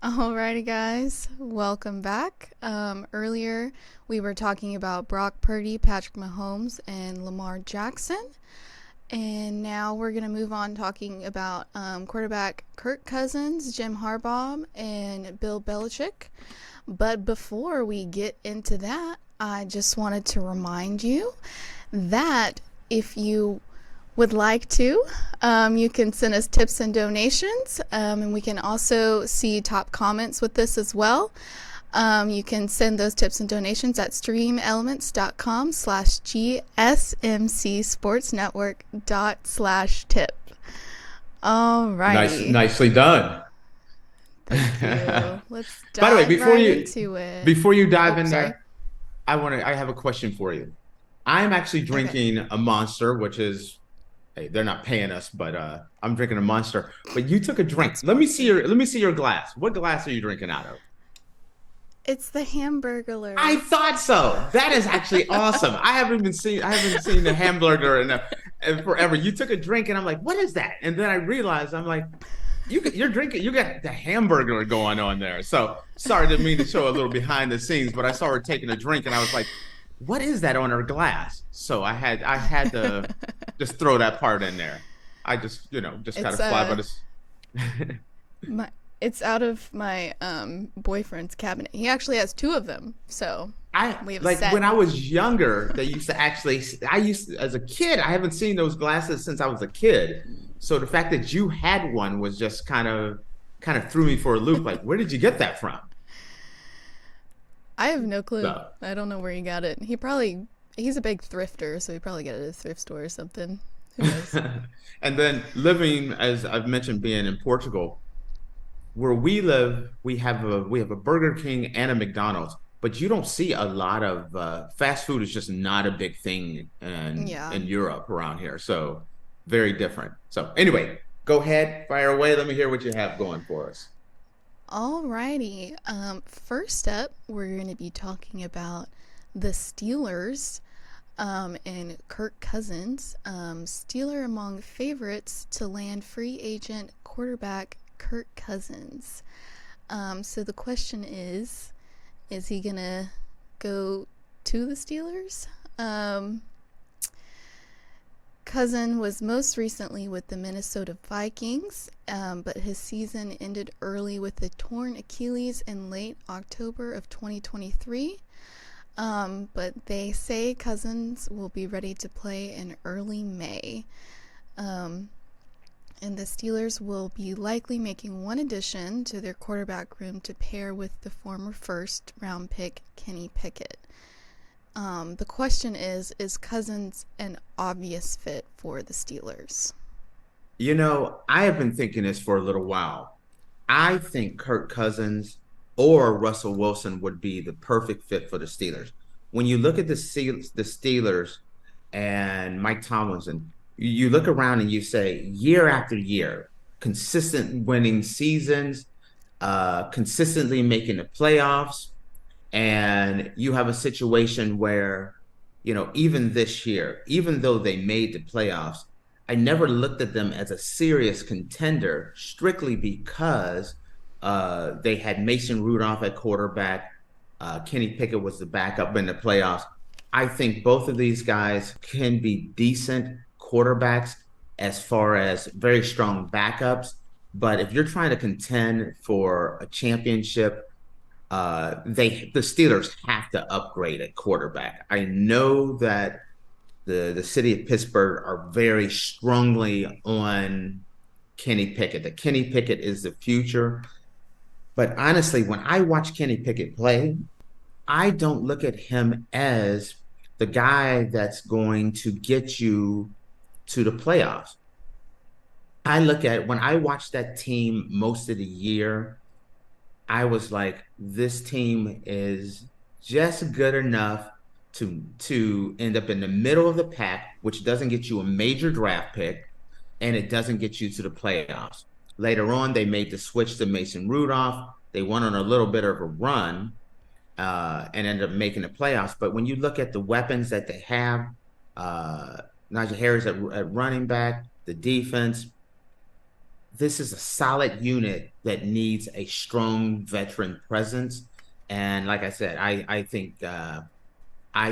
Alrighty, guys, welcome back. Earlier, we were talking about Brock Purdy, Patrick Mahomes, and Lamar Jackson. And now we're going to move on talking about quarterback Kirk Cousins, Jim Harbaugh, and Bill Belichick. But before we get into that, I just wanted to remind you that if you would like to, you can send us tips and donations, and we can also see top comments with this as well. You can send those tips and donations at streamelements.com/gsmcsportsnetwork./tip. All righty. Nicely done. Thank you. Let's By the way, dive right into it. before you dive in Sorry. there, I have a question for you. I'm actually Okay. drinking a Monster, which is, hey, they're not paying us, but I'm drinking a Monster. But you took a drink. Let me see your glass. What glass are you drinking out of? It's the Hamburglar. I thought so. That is actually awesome. I haven't seen the hamburger in forever. You took a drink, and I'm like, what is that? And then I realized, I'm like, you're drinking. You got the hamburger going on there. So sorry, didn't mean to show a little behind the scenes, but I saw her taking a drink, and I was like, what is that on her glass? So I had to just throw that part in there. I just kind of fly by this. It's out of my boyfriend's cabinet. He actually has two of them, so we have a set. When I was younger, they used to actually. As a kid, I haven't seen those glasses since I was a kid. So the fact that you had one was just kind of threw me for a loop. Like, where did you get that from? I have no clue. So, I don't know where he got it. He's a big thrifter, so he probably got it at a thrift store or something. Who knows? and then living, as I've mentioned, being in Portugal, where we live, we have a Burger King and a McDonald's, but you don't see a lot of fast food is just not a big thing in Europe around here. So very different. So anyway, go ahead, fire away. Let me hear what you have going for us. Alrighty. First up, we're going to be talking about the Steelers and Kirk Cousins. Steeler among favorites to land free agent quarterback Kirk Cousins. So the question is he going to go to the Steelers? Cousin was most recently with the Minnesota Vikings, but his season ended early with a torn Achilles in late October of 2023. But they say Cousins will be ready to play in early May. And the Steelers will be likely making one addition to their quarterback room to pair with the former first-round pick Kenny Pickett. The question is Cousins an obvious fit for the Steelers? I have been thinking this for a little while. I think Kirk Cousins or Russell Wilson would be the perfect fit for the Steelers. When you look at the Steelers and Mike Tomlinson, you look around and you say, year after year, consistent winning seasons, consistently making the playoffs. And you have a situation where, even this year, even though they made the playoffs, I never looked at them as a serious contender strictly because they had Mason Rudolph at quarterback. Kenny Pickett was the backup in the playoffs. I think both of these guys can be decent quarterbacks as far as very strong backups. But if you're trying to contend for a championship, the Steelers have to upgrade at quarterback. I know that the city of Pittsburgh are very strongly on Kenny Pickett. That Kenny Pickett is the future. But honestly, when I watch Kenny Pickett play, I don't look at him as the guy that's going to get you to the playoffs. When I watched that team most of the year, I was like, this team is just good enough to end up in the middle of the pack, which doesn't get you a major draft pick, and it doesn't get you to the playoffs. Later on, they made the switch to Mason Rudolph. They went on a little bit of a run and ended up making the playoffs. But when you look at the weapons that they have, Najee Harris at running back, the defense, this is a solid unit that needs a strong veteran presence. And like I said, I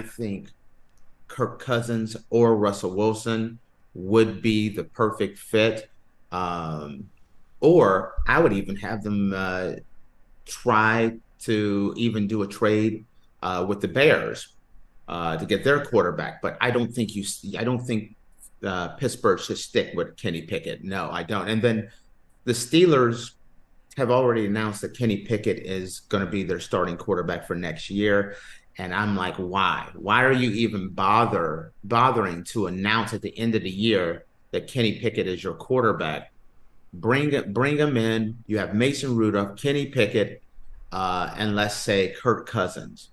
think Kirk Cousins or Russell Wilson would be the perfect fit. Um, or I would even have them try to even do a trade with the Bears to get their quarterback. But I don't think Pittsburgh should stick with Kenny Pickett. No, I don't. And then the Steelers have already announced that Kenny Pickett is going to be their starting quarterback for next year. And I'm like, why? Why are you even bothering to announce at the end of the year that Kenny Pickett is your quarterback? Bring him in. You have Mason Rudolph, Kenny Pickett, and let's say Kirk Cousins,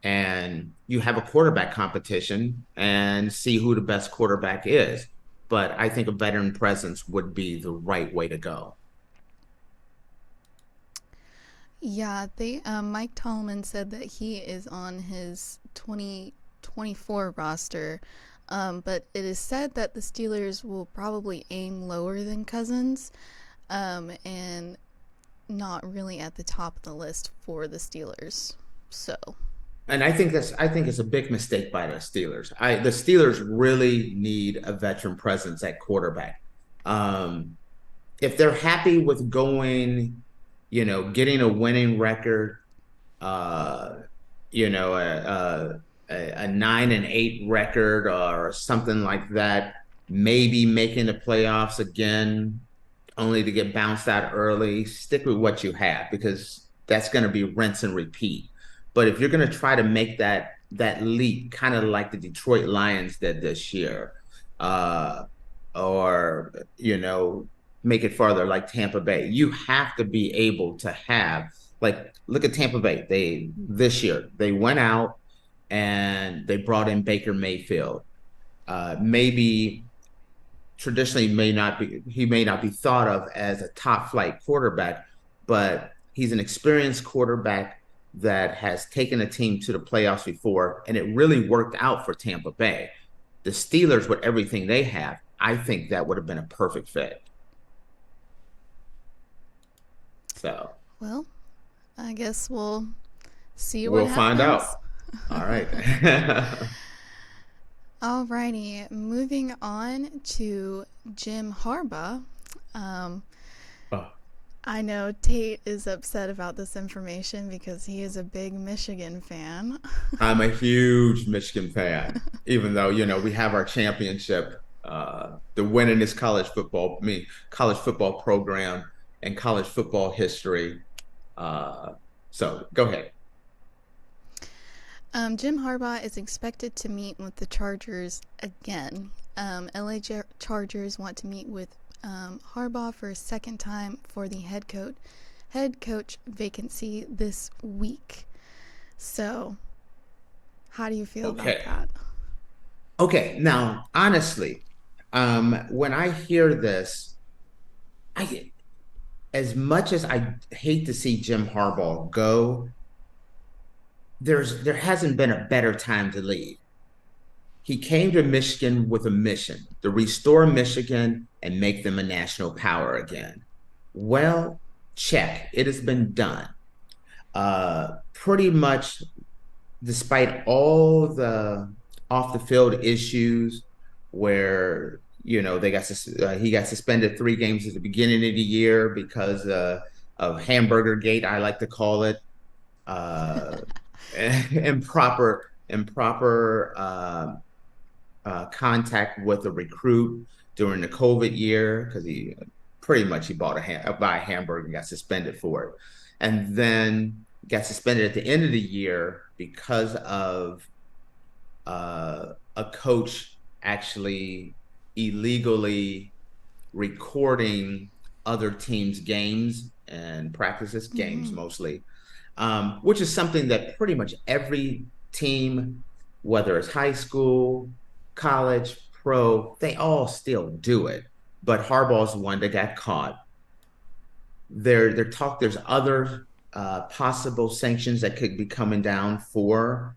and you have a quarterback competition and see who the best quarterback is. But I think a veteran presence would be the right way to go. Yeah, they Mike Tomlin said that he is on his 2024 roster, but it is said that the Steelers will probably aim lower than Cousins, and not really at the top of the list for the Steelers. So, And I think it's a big mistake by the Steelers. The Steelers really need a veteran presence at quarterback. Um, if they're happy with going, getting a winning record, uh, a 9-8 record or something like that, maybe making the playoffs again, only to get bounced out early. Stick with what you have because that's going to be rinse and repeat. But if you're going to try to make that leap, kind of like the Detroit Lions did this year, uh, or make it farther like Tampa Bay, you have to be able to have like look at Tampa Bay. They this year they went out and they brought in Baker Mayfield. Maybe traditionally he may not be thought of as a top flight quarterback, but he's an experienced quarterback that has taken a team to the playoffs before, and it really worked out for Tampa Bay. The Steelers, with everything they have, I think that would have been a perfect fit. So well, I guess we'll see what we'll find happens. out. All right. Alrighty, moving on to Jim Harbaugh. Um, Oh, I know Tate is upset about this information because he is a big Michigan fan. I'm a huge Michigan fan, even though, we have our championship, the winningest college football program and college football history. Uh, so go ahead. Jim Harbaugh is expected to meet with the Chargers again. LA Chargers want to meet with Harbaugh for a second time for the head coach vacancy this week. So, how do you feel about Okay. that? Okay. Now, honestly, when I hear this, I as much as I hate to see Jim Harbaugh go, there hasn't been a better time to leave. He came to Michigan with a mission to restore Michigan and make them a national power again. Well, check. It has been done. Pretty much, despite all the off the field issues where he got suspended 3 games at the beginning of the year because of Hamburger Gate, I like to call it, uh, improper contact with a recruit during the COVID year because he pretty much he bought buy a hamburger and got suspended for it, and then got suspended at the end of the year because of a coach actually illegally recording other teams' games and practices, games Mm-hmm. mostly, which is something that pretty much every team, whether it's high school, college, pro, they all still do it. But Harbaugh's the one that got caught. There's other possible sanctions that could be coming down for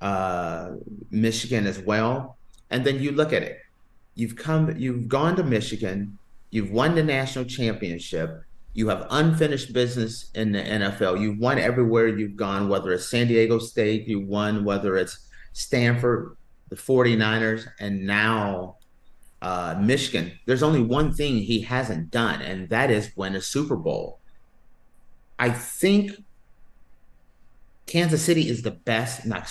uh, Michigan as well. And then you look at it. You've gone to Michigan. You've won the national championship. You have unfinished business in the NFL. You've won everywhere you've gone, whether it's San Diego State, you won, whether it's Stanford, the 49ers, and now Michigan. There's only one thing he hasn't done, and that is win a Super Bowl. I think Kansas City is the best. Not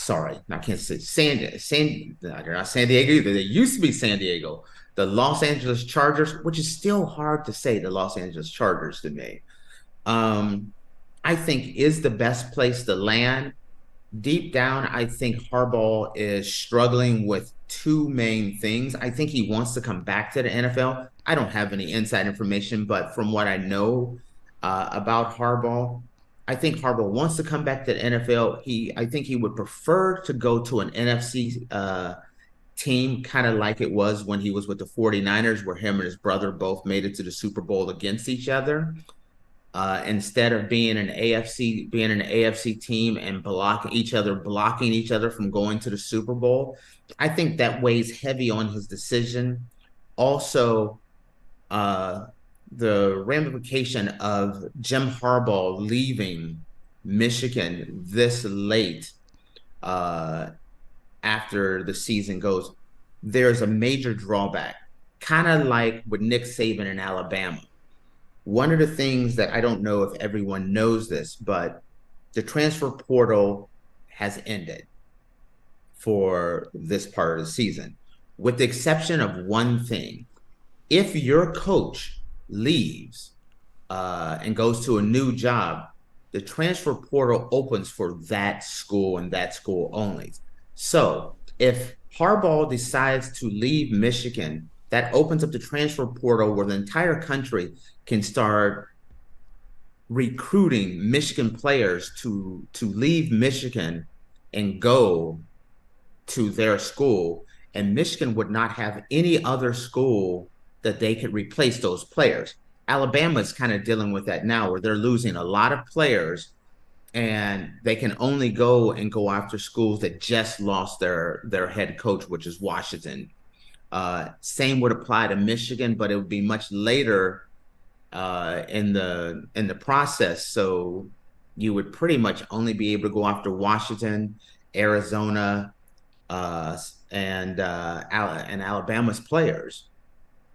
Kansas City. They're not San Diego either. They used to be San Diego. The Los Angeles Chargers, which is still hard to say the Los Angeles Chargers to me. I think is the best place to land. Deep down, I think Harbaugh is struggling with two main things. I think he wants to come back to the NFL. I don't have any inside information, but from what I know about Harbaugh, I think Harbaugh wants to come back to the NFL. I think he would prefer to go to an NFC team, kind of like it was when he was with the 49ers, where him and his brother both made it to the Super Bowl against each other. Instead of being an AFC team and blocking each other from going to the Super Bowl. I think that weighs heavy on his decision. Also, the ramification of Jim Harbaugh leaving Michigan this late after the season goes, there's a major drawback, kind of like with Nick Saban in Alabama. One of the things that I don't know if everyone knows this, but the transfer portal has ended for this part of the season, with the exception of one thing. If your coach leaves and goes to a new job, the transfer portal opens for that school and that school only. So if Harbaugh decides to leave Michigan, that opens up the transfer portal where the entire country can start recruiting Michigan players to leave Michigan and go to their school. And Michigan would not have any other school that they could replace those players. Alabama is kind of dealing with that now, where they're losing a lot of players and they can only go after schools that just lost their head coach, which is Washington. Same would apply to Michigan, but it would be much later in the process. So you would pretty much only be able to go after Washington, Arizona, and Alabama's players.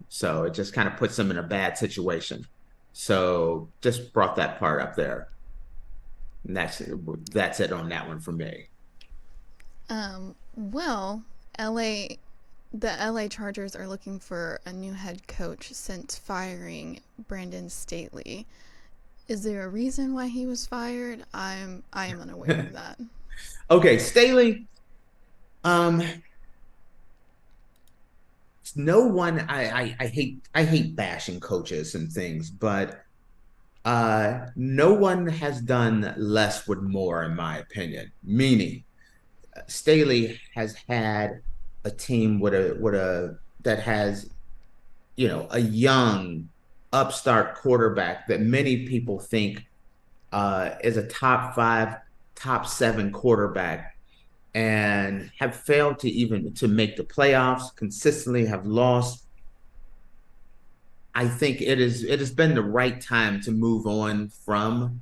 So it just kind of puts them in a bad situation. So just brought that part up there. And that's it on that one for me. Well, the LA Chargers are looking for a new head coach since firing Brandon Staley. Is there a reason why he was fired? I am unaware of that. Okay, Staley. No one. I hate bashing coaches and things, but no one has done less with more, in my opinion. Meaning, Staley has had a team that has, a young upstart quarterback that many people think is a top 5, top 7 quarterback, and have failed to make the playoffs, consistently have lost. I think it has been the right time to move on from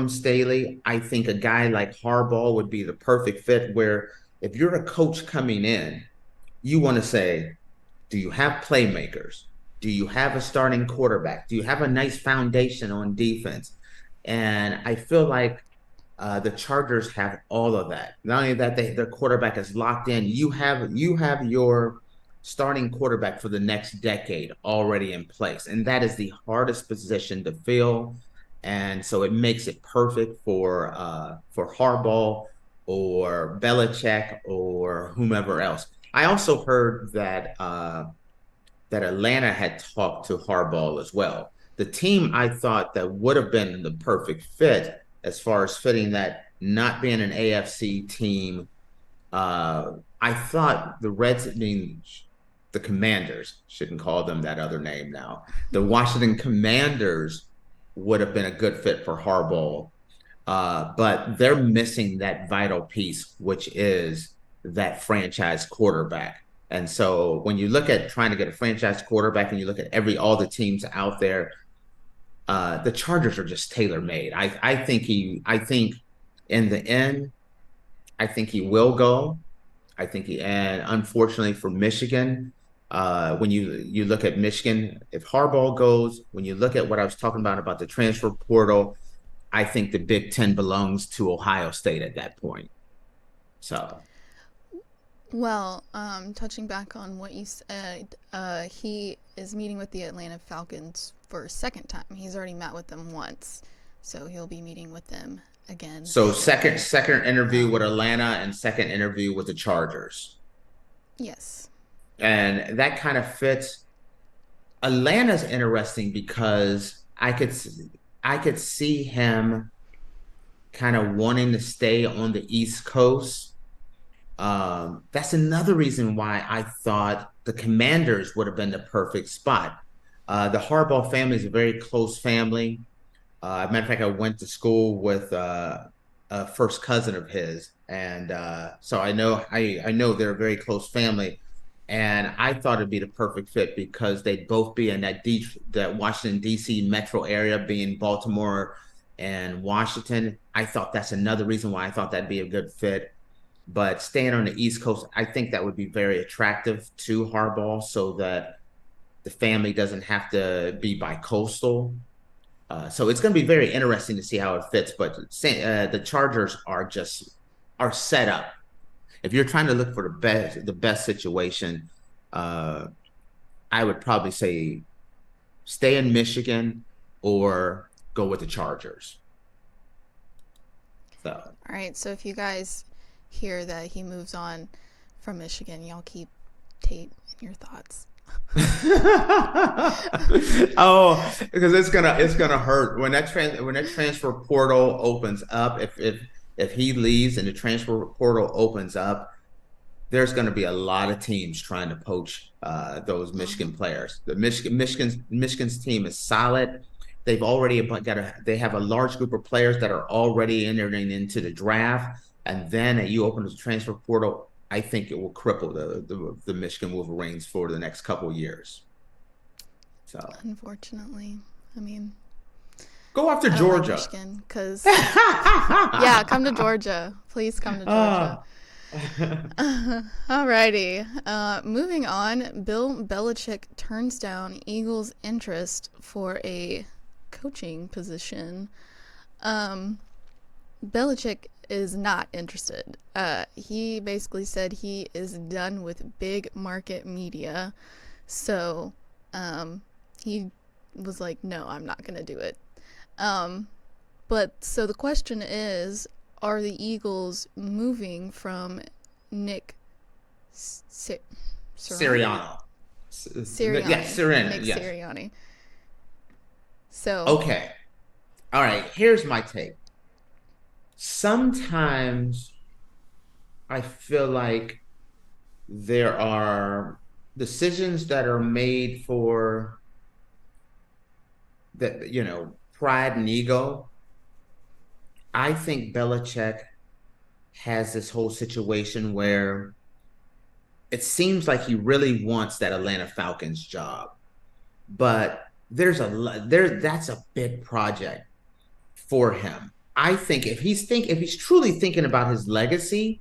Staley. I think a guy like Harbaugh would be the perfect fit, where if you're a coach coming in, you want to say, do you have playmakers? Do you have a starting quarterback? Do you have a nice foundation on defense? And I feel like the Chargers have all of that. Not only that, their quarterback is locked in. You have your starting quarterback for the next decade already in place, and that is the hardest position to fill. And so it makes it perfect for Harbaugh or Belichick or whomever else. I also heard that that Atlanta had talked to Harbaugh as well. The team I thought that would have been the perfect fit as far as fitting that, not being an AFC team. I thought the Commanders, shouldn't call them that other name now. The Washington Commanders would have been a good fit for Harbaugh. But they're missing that vital piece, which is that franchise quarterback. And so when you look at trying to get a franchise quarterback and you look at all the teams out there, the Chargers are just tailor made. I think in the end, I think he will go. And unfortunately for Michigan, when you look at Michigan, if Harbaugh goes, when you look at what I was talking about the transfer portal, I think the Big Ten belongs to Ohio State at that point. So, Well, touching back on what you said, he is meeting with the Atlanta Falcons for a second time. He's already met with them once, so he'll be meeting with them again. so second interview with Atlanta and second interview with the Chargers. Yes. And that kind of fits. Atlanta's interesting because I could see him kind of wanting to stay on the East Coast. That's another reason why I thought the Commanders would have been the perfect spot. The Harbaugh family is a very close family. Matter of fact, I went to school with a first cousin of his, and so I know they're a very close family. And I thought it'd be the perfect fit because they'd both be in that Washington D.C. metro area, being Baltimore and Washington. I thought that's another reason why I thought that'd be a good fit. But staying on the East Coast, I think that would be very attractive to Harbaugh, so that the family doesn't have to be bi-coastal. So it's going to be very interesting to see how it fits. But the Chargers are set up. If you're trying to look for the best situation, I would probably say stay in Michigan or go with the Chargers. So, All right. So if you guys hear that he moves on from Michigan, y'all keep Tate in your thoughts. oh, because it's gonna hurt when that transfer portal opens up. If he leaves and the transfer portal opens up, there's going to be a lot of teams trying to poach those Michigan players. Michigan's team is solid. They've already they have a large group of players that are already entering into the draft, and then you open the transfer portal. I think it will cripple the Michigan Wolverines for the next couple of years. So, unfortunately, I mean, go after Georgia. Like Michigan, because yeah, come to Georgia. Please come to Georgia. Alrighty. Moving on, Bill Belichick turns down Eagles' interest for a coaching position. Belichick is not interested. He basically said he is done with big market media. So he was like, no, I'm not going to do it. But so the question is, are the Eagles moving from Nick Sirianni? Sirianni. Yes, Sirianni. Nick yes. Sirianni. So okay. All right, here's my take. Sometimes I feel like there are decisions that are made for that, pride and ego. I think Belichick has this whole situation where it seems like he really wants that Atlanta Falcons job, but that's a big project for him. I think if he's truly thinking about his legacy,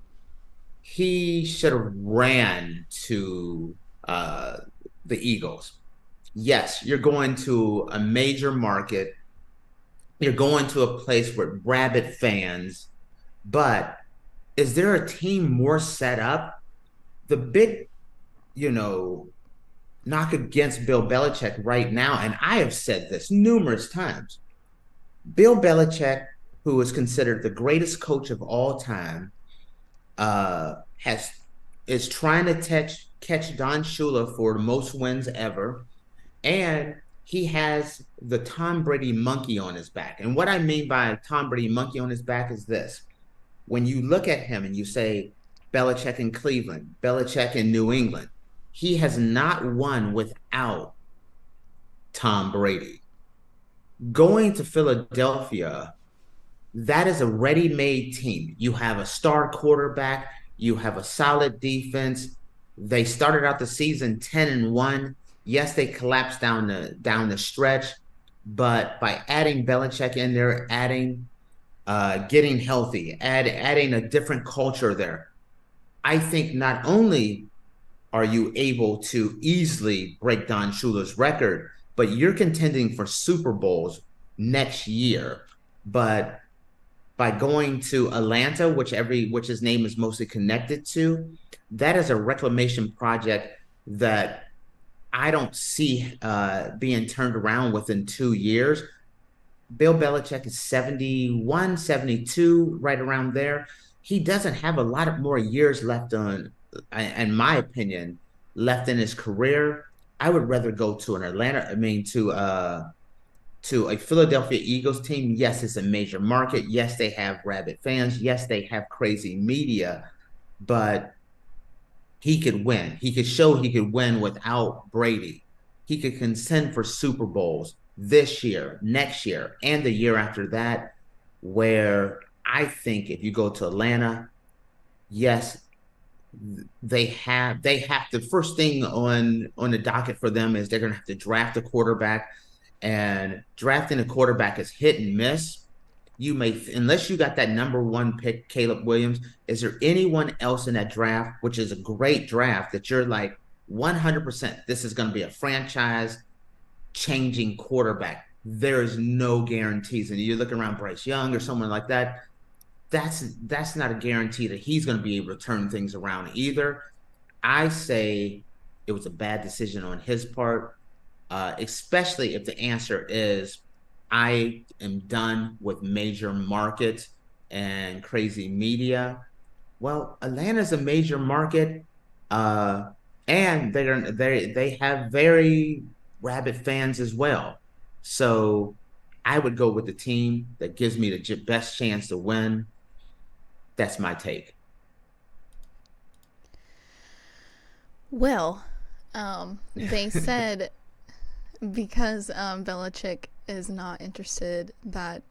he should have ran to the Eagles. Yes, you're going to a major market. You're going to a place with rabid fans, but is there a team more set up? The big, knock against Bill Belichick right now, and I have said this numerous times, Bill Belichick, who is considered the greatest coach of all time, is trying to catch Don Shula for the most wins ever, and he has the Tom Brady monkey on his back. And what I mean by Tom Brady monkey on his back is this: when you look at him and you say Belichick in Cleveland, Belichick in New England, he has not won without Tom Brady. Going to Philadelphia, that is a ready-made team. You have a star quarterback. You have a solid defense. They started out the season 10-1. Yes, they collapsed down the stretch, but by adding Belichick in there, adding getting healthy, adding a different culture there, I think not only are you able to easily break Don Shula's record, but you're contending for Super Bowls next year. But by going to Atlanta, which his name is mostly connected to, that is a reclamation project that I don't see being turned around within 2 years. Bill Belichick is 71, 72, right around there. He doesn't have a lot of more years left in my opinion, left in his career. I would rather go to an Atlanta, I mean, to a Philadelphia Eagles team. Yes, it's a major market. Yes, they have rabid fans. Yes, they have crazy media, but he could win. He could show he could win without Brady. He could contend for Super Bowls this year, next year, and the year after that. Where I think if you go to Atlanta, yes, they have the first thing on the docket for them is they're going to have to draft a quarterback, and drafting a quarterback is hit and miss. You may, unless you got that number one pick, Caleb Williams. Is there anyone else in that draft, which is a great draft, that you're like 100% this is going to be a franchise changing quarterback? There is no guarantees, and you're looking around Bryce Young or someone like that. That's not a guarantee that he's going to be able to turn things around either. I say it was a bad decision on his part, especially if the answer is I am done with major markets and crazy media. Well, Atlanta's a major market, uh, and they have very rabid fans as well. So I would go with the team that gives me the best chance to win. That's my take. Well, they said because Belichick is not interested that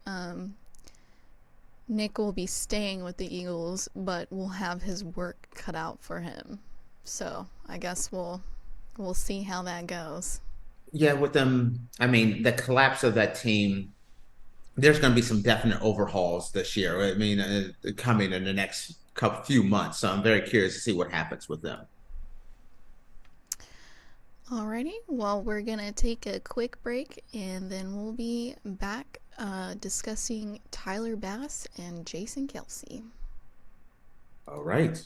Nick will be staying with the Eagles, but will have his work cut out for him. So I guess we'll see how that goes. Yeah, with them, I mean, the collapse of that team, there's going to be some definite overhauls this year. I mean, coming in the next couple few months. So I'm very curious to see what happens with them. Alrighty, well, we're gonna take a quick break and then we'll be back discussing Tyler Bass and Jason Kelsey. All right.